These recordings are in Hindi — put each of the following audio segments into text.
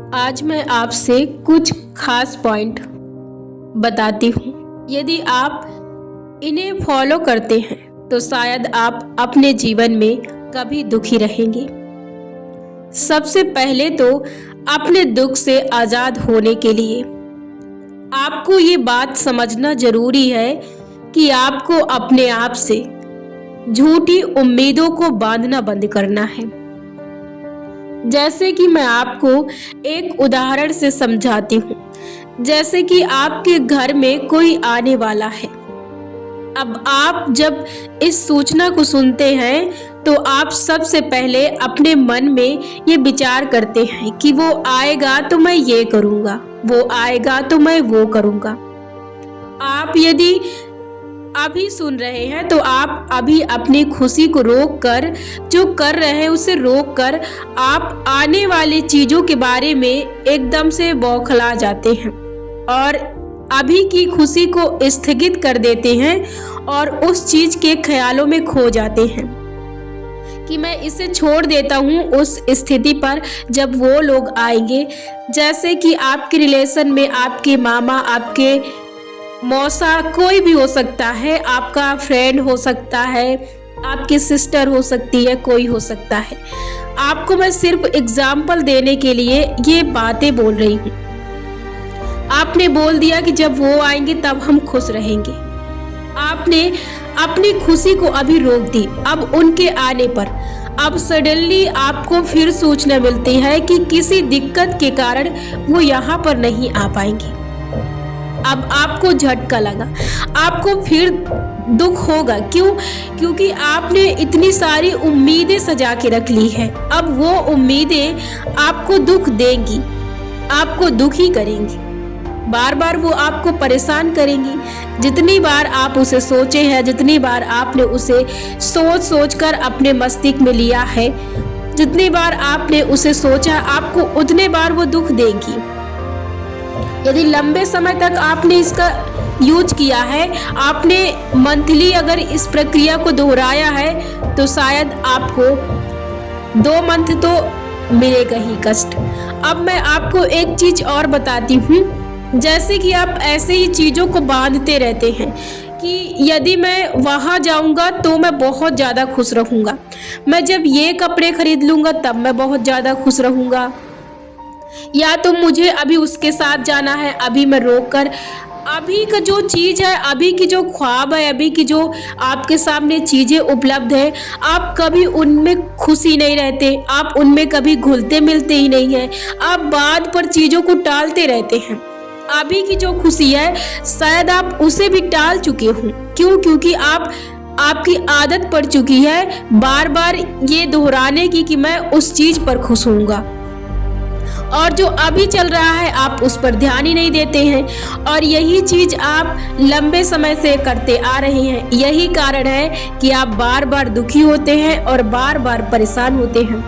आज मैं आपसे कुछ खास पॉइंट बताती हूँ। यदि आप इन्हें फॉलो करते हैं तो शायद आप अपने जीवन में कभी दुखी रहेंगे। सबसे पहले तो अपने दुख से आज़ाद होने के लिए आपको ये बात समझना जरूरी है कि आपको अपने आप से झूठी उम्मीदों को बांधना बंद करना है। जैसे कि मैं आपको एक उदाहरण से समझाती हूँ। जैसे कि आपके घर में कोई आने वाला है। अब आप जब इस सूचना को सुनते हैं तो आप सबसे पहले अपने मन में ये विचार करते हैं कि वो आएगा तो मैं ये करूँगा, वो आएगा तो मैं वो करूँगा। आप यदि अभी सुन रहे हैं तो आप अभी अपनी खुशी को रोक कर, जो कर रहे हैं उसे रोक कर, आप आने वाली चीज़ों के बारे में एकदम से बौखला जाते हैं और अभी की खुशी को स्थगित कर देते हैं और उस चीज़ के ख्यालों में खो जाते हैं कि मैं इसे छोड़ देता हूँ उस स्थिति पर जब वो लोग आएंगे। जैसे कि आपके रिलेशन में आपके मामा, आपके मौसा, कोई भी हो सकता है, आपका फ्रेंड हो सकता है, आपकी सिस्टर हो सकती है, कोई हो सकता है। आपको मैं सिर्फ एग्जाम्पल देने के लिए ये बातें बोल रही हूँ। आपने बोल दिया कि जब वो आएंगे तब हम खुश रहेंगे। आपने अपनी खुशी को अभी रोक दी। अब उनके आने पर अब सडनली आपको फिर सूचना मिलती है कि किसी दिक्कत के कारण वो यहाँ पर नहीं आ पाएंगे। अब आपको झटका लगा, आपको फिर दुख होगा। क्यों? क्योंकि आपने इतनी सारी उम्मीदें सजा के रख ली है। अब वो उम्मीदें आपको दुख देंगी, आपको दुखी करेंगी, बार बार वो आपको परेशान करेंगी। जितनी बार आप उसे सोचे हैं, जितनी बार आपने उसे सोच सोच कर अपने मस्तिष्क में लिया है, जितनी बार आपने उसे सोचा, आपको उतने बार वो दुख देंगी। यदि लंबे समय तक आपने इसका यूज किया है, आपने मंथली अगर इस प्रक्रिया को दोहराया है तो शायद आपको 2 मंथ तो मिलेगा ही कष्ट। अब मैं आपको एक चीज और बताती हूँ। जैसे कि आप ऐसे ही चीज़ों को बांधते रहते हैं कि यदि मैं वहाँ जाऊँगा तो मैं बहुत ज़्यादा खुश रहूँगा, मैं जब ये कपड़े खरीद लूँगा तब मैं बहुत ज़्यादा खुश रहूँगा, या तो मुझे अभी उसके साथ जाना है। अभी मैं रोक कर अभी का जो चीज़ है, अभी की जो ख्वाब है, अभी की जो आपके सामने चीज़ें उपलब्ध है, आप कभी उनमें खुशी नहीं रहते, आप उनमें कभी घुलते मिलते ही नहीं हैं। आप बाद पर चीज़ों को टालते रहते हैं। अभी की जो खुशी है शायद आप उसे भी टाल चुके हो। क्यों? क्योंकि आपकी आदत पड़ चुकी है बार बार ये दोहराने की कि मैं उस चीज़ पर खुश होऊंगा, और जो अभी चल रहा है आप उस पर ध्यान ही नहीं देते हैं। और यही चीज़ आप लंबे समय से करते आ रहे हैं। यही कारण है कि आप बार बार दुखी होते हैं और बार बार परेशान होते हैं।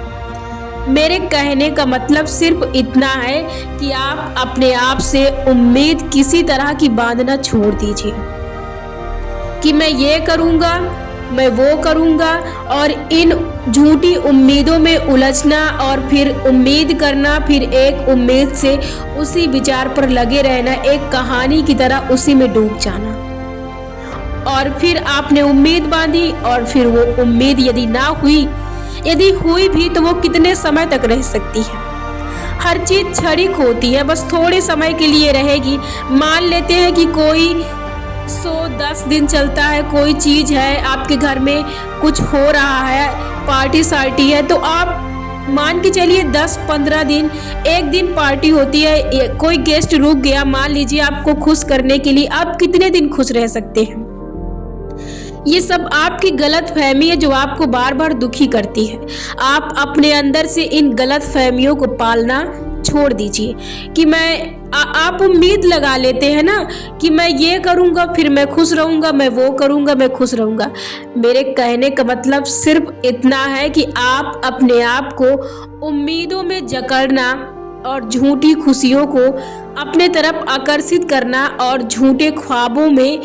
मेरे कहने का मतलब सिर्फ इतना है कि आप अपने आप से उम्मीद किसी तरह की बांधना छोड़ दीजिए कि मैं ये करूँगा, मैं वो करूँगा, और इन झूठी उम्मीदों में उलझना और फिर उम्मीद करना, फिर एक उम्मीद से उसी विचार पर लगे रहना, एक कहानी की तरह उसी में डूब जाना। और फिर आपने उम्मीद बांधी और फिर वो उम्मीद यदि ना हुई, यदि हुई भी तो वो कितने समय तक रह सकती है। हर चीज़ क्षणिक होती है, बस थोड़े समय के लिए रहेगी। मान लेते हैं कि कोई 110 दिन चलता है, कोई चीज़ है, आपके घर में कुछ हो रहा है, पार्टी सार्टी है, तो आप मान के चलिए 10-15 दिन, एक दिन पार्टी होती है, कोई गेस्ट रुक गया, मान लीजिए आपको खुश करने के लिए, आप कितने दिन खुश रह सकते हैं? ये सब आपकी गलत फहमी है जो आपको बार बार दुखी करती है। आप अपने अंदर से इन गलत फहमियों को पालना छोड़ दीजिए कि आप उम्मीद लगा लेते हैं ना कि मैं ये करूँगा फिर मैं खुश रहूँगा, मैं वो करूँगा मैं खुश रहूँगा। मेरे कहने का मतलब सिर्फ इतना है कि आप अपने आप को उम्मीदों में जकड़ना और झूठी खुशियों को अपने तरफ आकर्षित करना और झूठे ख्वाबों में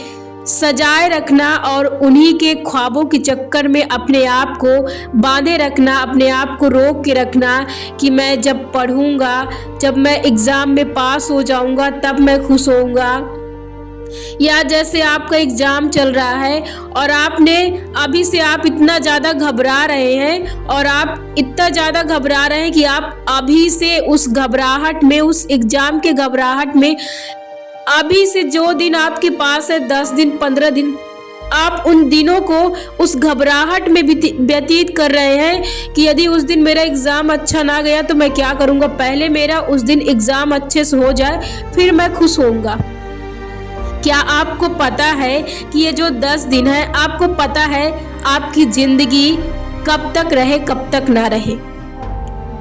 सजाए रखना और उन्हीं के ख्वाबों के चक्कर में अपने आप को बांधे रखना, अपने आप को रोक के रखना कि मैं जब पढ़ूंगा, जब मैं एग्ज़ाम में पास हो जाऊंगा तब मैं खुश होऊंगा। या जैसे आपका एग्ज़ाम चल रहा है और आपने अभी से आप इतना ज़्यादा घबरा रहे हैं और आप इतना ज़्यादा घबरा रहे हैं कि आप अभी से उस घबराहट में, उस एग्ज़ाम के घबराहट में, अभी से जो दिन आपके पास है 10 दिन 15 दिन, आप उन दिनों को उस घबराहट में व्यतीत कर रहे हैं कि यदि उस दिन मेरा एग्ज़ाम अच्छा ना गया तो मैं क्या करूँगा, पहले मेरा उस दिन एग्ज़ाम अच्छे से हो जाए फिर मैं खुश होऊंगा। क्या आपको पता है कि ये जो 10 दिन है, आपको पता है आपकी ज़िंदगी कब तक रहे कब तक ना रहे?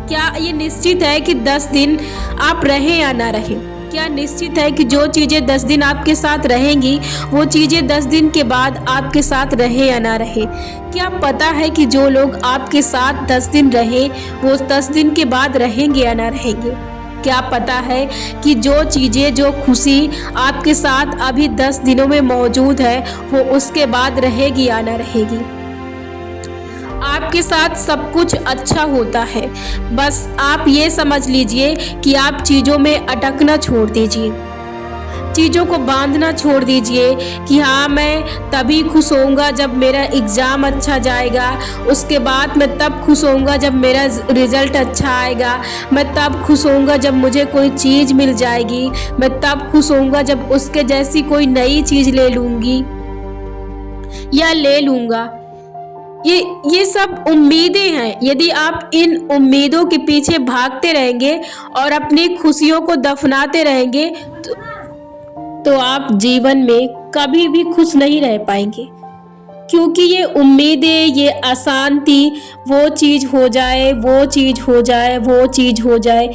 क्या ये निश्चित है कि 10 दिन आप रहें या ना रहें? क्या निश्चित है कि जो चीज़ें 10 दिन आपके साथ रहेंगी वो चीज़ें 10 दिन के बाद आपके साथ रहे या ना रहे? क्या पता है कि जो लोग आपके साथ 10 दिन रहे वो 10 दिन के बाद रहेंगे या ना रहेंगे? क्या पता है कि जो चीज़ें, जो खुशी आपके साथ अभी 10 दिनों में मौजूद है वो उसके बाद रहेगी या ना रहेगी? आपके साथ सब कुछ अच्छा होता है, बस आप ये समझ लीजिए कि आप चीज़ों में अटकना छोड़ दीजिए, चीज़ों को बांधना छोड़ दीजिए कि हाँ मैं तभी खुश होऊंगा जब मेरा एग्ज़ाम अच्छा जाएगा, उसके बाद मैं तब खुश होऊंगा जब मेरा रिज़ल्ट अच्छा आएगा, मैं तब खुश होऊंगा जब मुझे कोई चीज़ मिल जाएगी, मैं तब खुश होऊंगा जब उसके जैसी कोई नई चीज़ ले लूँगी या ले लूँगा। ये सब उम्मीदें हैं। यदि आप इन उम्मीदों के पीछे भागते रहेंगे और अपनी खुशियों को दफनाते रहेंगे तो आप जीवन में कभी भी खुश नहीं रह पाएंगे, क्योंकि ये उम्मीदें, ये अशांति, वो चीज़ हो जाए, वो चीज़ हो जाए, वो चीज़ हो जाए,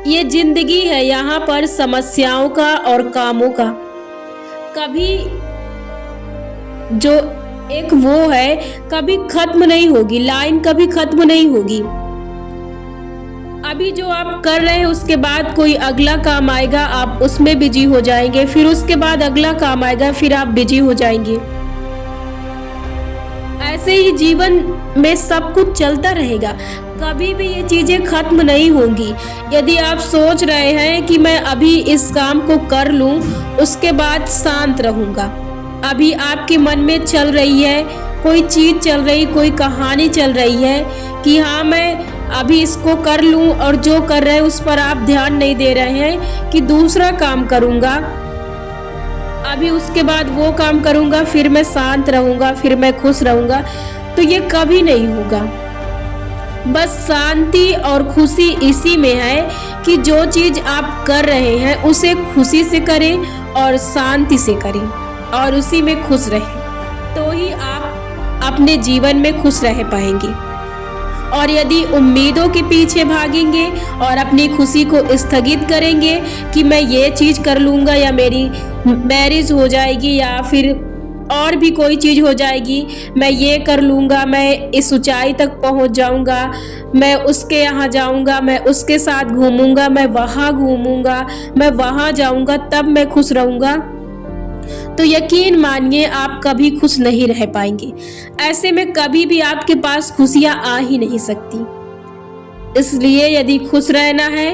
ये जिंदगी है यहाँ पर समस्याओं का और कामों का। कभी जो एक वो है कभी खत्म नहीं होगी, लाइन कभी खत्म नहीं होगी। अभी जो आप कर रहे हैं उसके बाद कोई अगला काम आएगा, आप उसमें बिजी हो जाएंगे, फिर उसके बाद अगला काम आएगा, फिर आप बिजी हो जाएंगे। ऐसे ही जीवन में सब कुछ चलता रहेगा, कभी भी ये चीज़ें खत्म नहीं होंगी। यदि आप सोच रहे हैं कि मैं अभी इस काम को कर लूँ उसके बाद शांत रहूँगा, अभी आपके मन में चल रही है कोई चीज़, चल रही कोई कहानी चल रही है कि हाँ मैं अभी इसको कर लूँ, और जो कर रहे हैं उस पर आप ध्यान नहीं दे रहे हैं कि दूसरा काम करूँगा, अभी उसके बाद वो काम करूँगा, फिर मैं शांत रहूँगा, फिर मैं खुश रहूँगा, तो ये कभी नहीं होगा। बस शांति और खुशी इसी में है कि जो चीज़ आप कर रहे हैं उसे खुशी से करें और शांति से करें और उसी में खुश रहें, तो ही आप अपने जीवन में खुश रह पाएंगे। और यदि उम्मीदों के पीछे भागेंगे और अपनी खुशी को स्थगित करेंगे कि मैं ये चीज़ कर लूँगा या मेरी मैरिज हो जाएगी या फिर और भी कोई चीज़ हो जाएगी, मैं ये कर लूँगा, मैं इस ऊंचाई तक पहुँच जाऊँगा, मैं उसके यहाँ जाऊँगा, मैं उसके साथ घूमूँगा, मैं वहाँ घूमूँगा, मैं वहाँ जाऊँगा, तब मैं खुश रहूँगा, तो यकीन मानिए आप कभी खुश नहीं रह पाएंगे। ऐसे में कभी भी आपके पास खुशियाँ आ ही नहीं सकती। इसलिए यदि खुश रहना है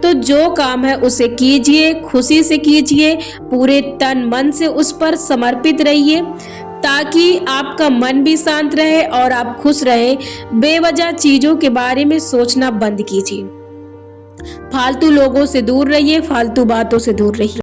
तो जो काम है उसे कीजिए, खुशी से कीजिए, पूरे तन मन से उस पर समर्पित रहिए, ताकि आपका मन भी शांत रहे और आप खुश रहे। बेवजह चीज़ों के बारे में सोचना बंद कीजिए, फालतू लोगों से दूर रहिए, फालतू बातों से दूर रहिए।